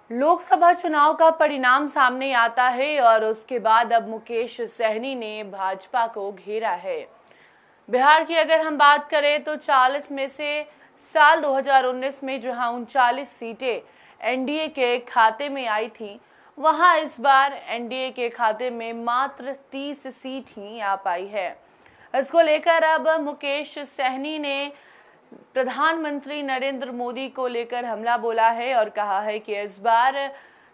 लोकसभा चुनाव का परिणाम सामने आता है और उसके बाद अब मुकेश सहनी ने भाजपा को घेरा है। बिहार की अगर हम बात करें तो 40 में से साल 2019 में जहां 39 सीटें एनडीए के खाते में आई थी, वहां इस बार एनडीए के खाते में मात्र 30 सीट ही आ पाई है। इसको लेकर अब मुकेश सहनी ने प्रधानमंत्री नरेंद्र मोदी को लेकर हमला बोला है और कहा है कि इस बार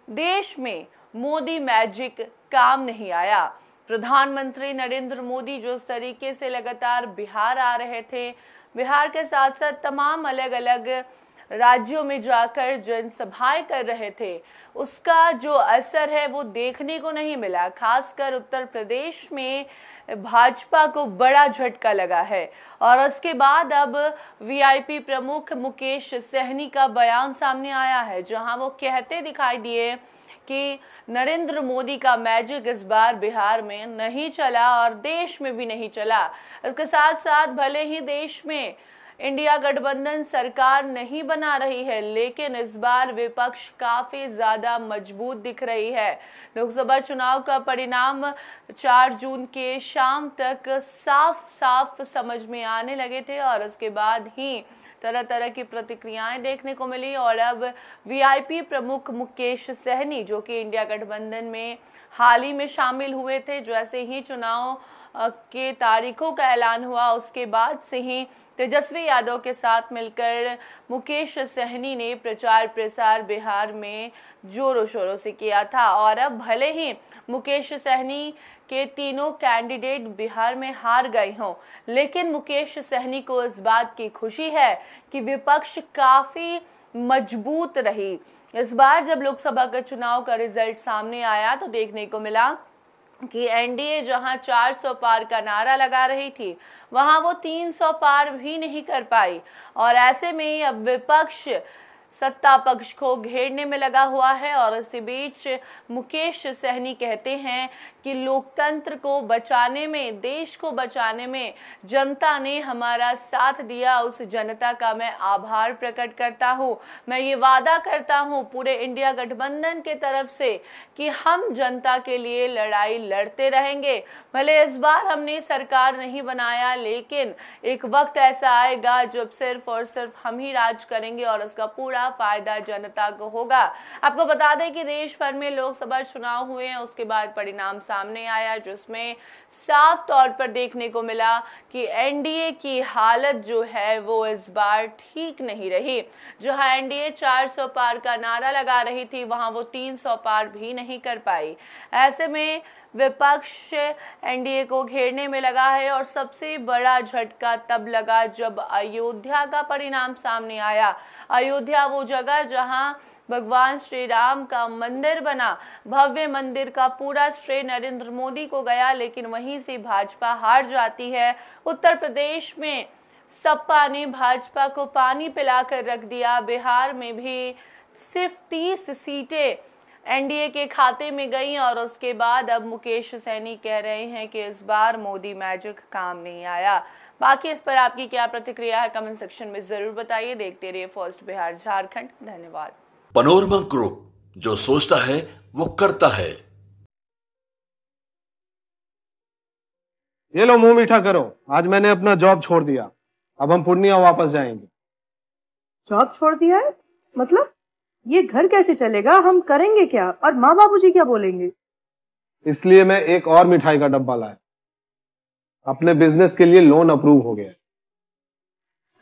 देश में मोदी मैजिक काम नहीं आया। प्रधानमंत्री नरेंद्र मोदी जो इस तरीके से लगातार बिहार आ रहे थे, बिहार के साथ साथ तमाम अलग अलग राज्यों में जाकर जनसभाएं कर रहे थे, उसका जो असर है वो देखने को नहीं मिला। खासकर उत्तर प्रदेश में भाजपा को बड़ा झटका लगा है और उसके बाद अब वीआईपी प्रमुख मुकेश सहनी का बयान सामने आया है, जहां वो कहते दिखाई दिए कि नरेंद्र मोदी का मैजिक इस बार बिहार में नहीं चला और देश में भी नहीं चला। इसके साथ साथ भले ही देश में इंडिया गठबंधन सरकार नहीं बना रही है, लेकिन इस बार विपक्ष काफी ज्यादा मजबूत दिख रही है। लोकसभा चुनाव का परिणाम 4 जून के शाम तक साफ साफ समझ में आने लगे थे और उसके बाद ही तरह तरह की प्रतिक्रियाएं देखने को मिली और अब वीआईपी प्रमुख मुकेश सहनी, जो कि इंडिया गठबंधन में हाल ही में शामिल हुए थे, जैसे ही चुनाव के तारीखों का ऐलान हुआ उसके बाद से ही तेजस्वी यादव के साथ मिलकर मुकेश सहनी ने प्रचार प्रसार बिहार में जोरों शोरों से किया था। और अब भले ही मुकेश सहनी के तीनों कैंडिडेट बिहार में हार गए हों, लेकिन मुकेश सहनी को इस बात की खुशी है कि विपक्ष काफी मजबूत रही। इस बार जब लोकसभा का चुनाव का रिजल्ट सामने आया तो देखने को मिला कि एनडीए जहां 400 पार का नारा लगा रही थी, वहां वो 300 पार भी नहीं कर पाई और ऐसे में अब विपक्ष सत्ता पक्ष को घेरने में लगा हुआ है। और इसी बीच मुकेश सहनी कहते हैं कि लोकतंत्र को बचाने में, देश को बचाने में जनता ने हमारा साथ दिया, उस जनता का मैं आभार प्रकट करता हूं। मैं ये वादा करता हूं पूरे इंडिया गठबंधन के तरफ से कि हम जनता के लिए लड़ाई लड़ते रहेंगे। भले इस बार हमने सरकार नहीं बनाया, लेकिन एक वक्त ऐसा आएगा जब सिर्फ और सिर्फ हम ही राज करेंगे और उसका पूरा फायदा जनता को होगा। आपको बता दें कि देश भर में लोकसभा चुनाव हुए हैं, उसके बाद परिणाम सामने आया जिसमें साफ तौर पर देखने को मिला कि एनडीए की हालत जो है वो इस बार ठीक नहीं रही। जहां एनडीए 400 पार का नारा लगा रही थी, वहां वो 300 पार भी नहीं कर पाई। ऐसे में विपक्ष एनडीए को घेरने में लगा है और सबसे बड़ा झटका तब लगा जब अयोध्या का परिणाम सामने आया। अयोध्या वो जगह जहां भगवान श्री राम का मंदिर बना, भव्य मंदिर का पूरा श्रेय नरेंद्र मोदी को गया, लेकिन वहीं से भाजपा हार जाती है। उत्तर प्रदेश में सपा ने भाजपा को पानी पिलाकर रख दिया। बिहार में भी सिर्फ 30 सीटें एनडीए के खाते में गई और उसके बाद अब मुकेश सहनी कह रहे हैं कि इस बार मोदी मैजिक काम नहीं आया। बाकी इस पर आपकी क्या प्रतिक्रिया है, कमेंट सेक्शन में जरूर बताइए। देखते रहिए फर्स्ट बिहार झारखंड। धन्यवाद। पैनोरमा ग्रुप, जो सोचता है वो करता है। ये लो, मुंह मीठा करो। आज मैंने अपना जॉब छोड़ दिया, अब हम पूर्णिया वापस जाएंगे। जॉब छोड़ दिया है? मतलब ये घर कैसे चलेगा? हम करेंगे क्या और माँ बाबूजी क्या बोलेंगे? इसलिए मैं एक और मिठाई का डब्बा लाया। अपने बिजनेस के लिए लोन अप्रूव हो गया।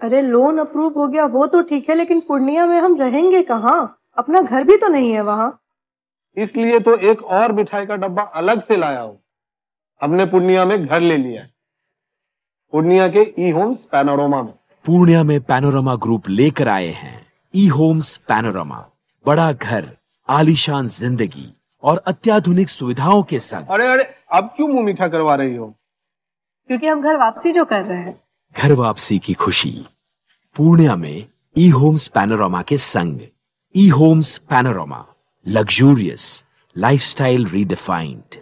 अरे लोन अप्रूव हो गया वो तो ठीक है, लेकिन पूर्णिया में हम रहेंगे कहाँ? अपना घर भी तो नहीं है वहाँ। इसलिए तो एक और मिठाई का डब्बा अलग से लाया हूँ। हमने पूर्णिया में घर ले लिया है, पूर्णिया के ई होम्स पैनोरमा में। पूर्णिया में पैनोरमा ग्रुप लेकर आए हैं ई होम्स पैनोरमा। बड़ा घर, आलीशान जिंदगी और अत्याधुनिक सुविधाओं के संग। अरे अरे, अब क्यों मुंह मीठा करवा रही हो? क्योंकि हम घर वापसी जो कर रहे हैं। घर वापसी की खुशी पूर्णिया में ई होम्स पैनोरमा के संग। E Homes Panorama, luxurious lifestyle redefined.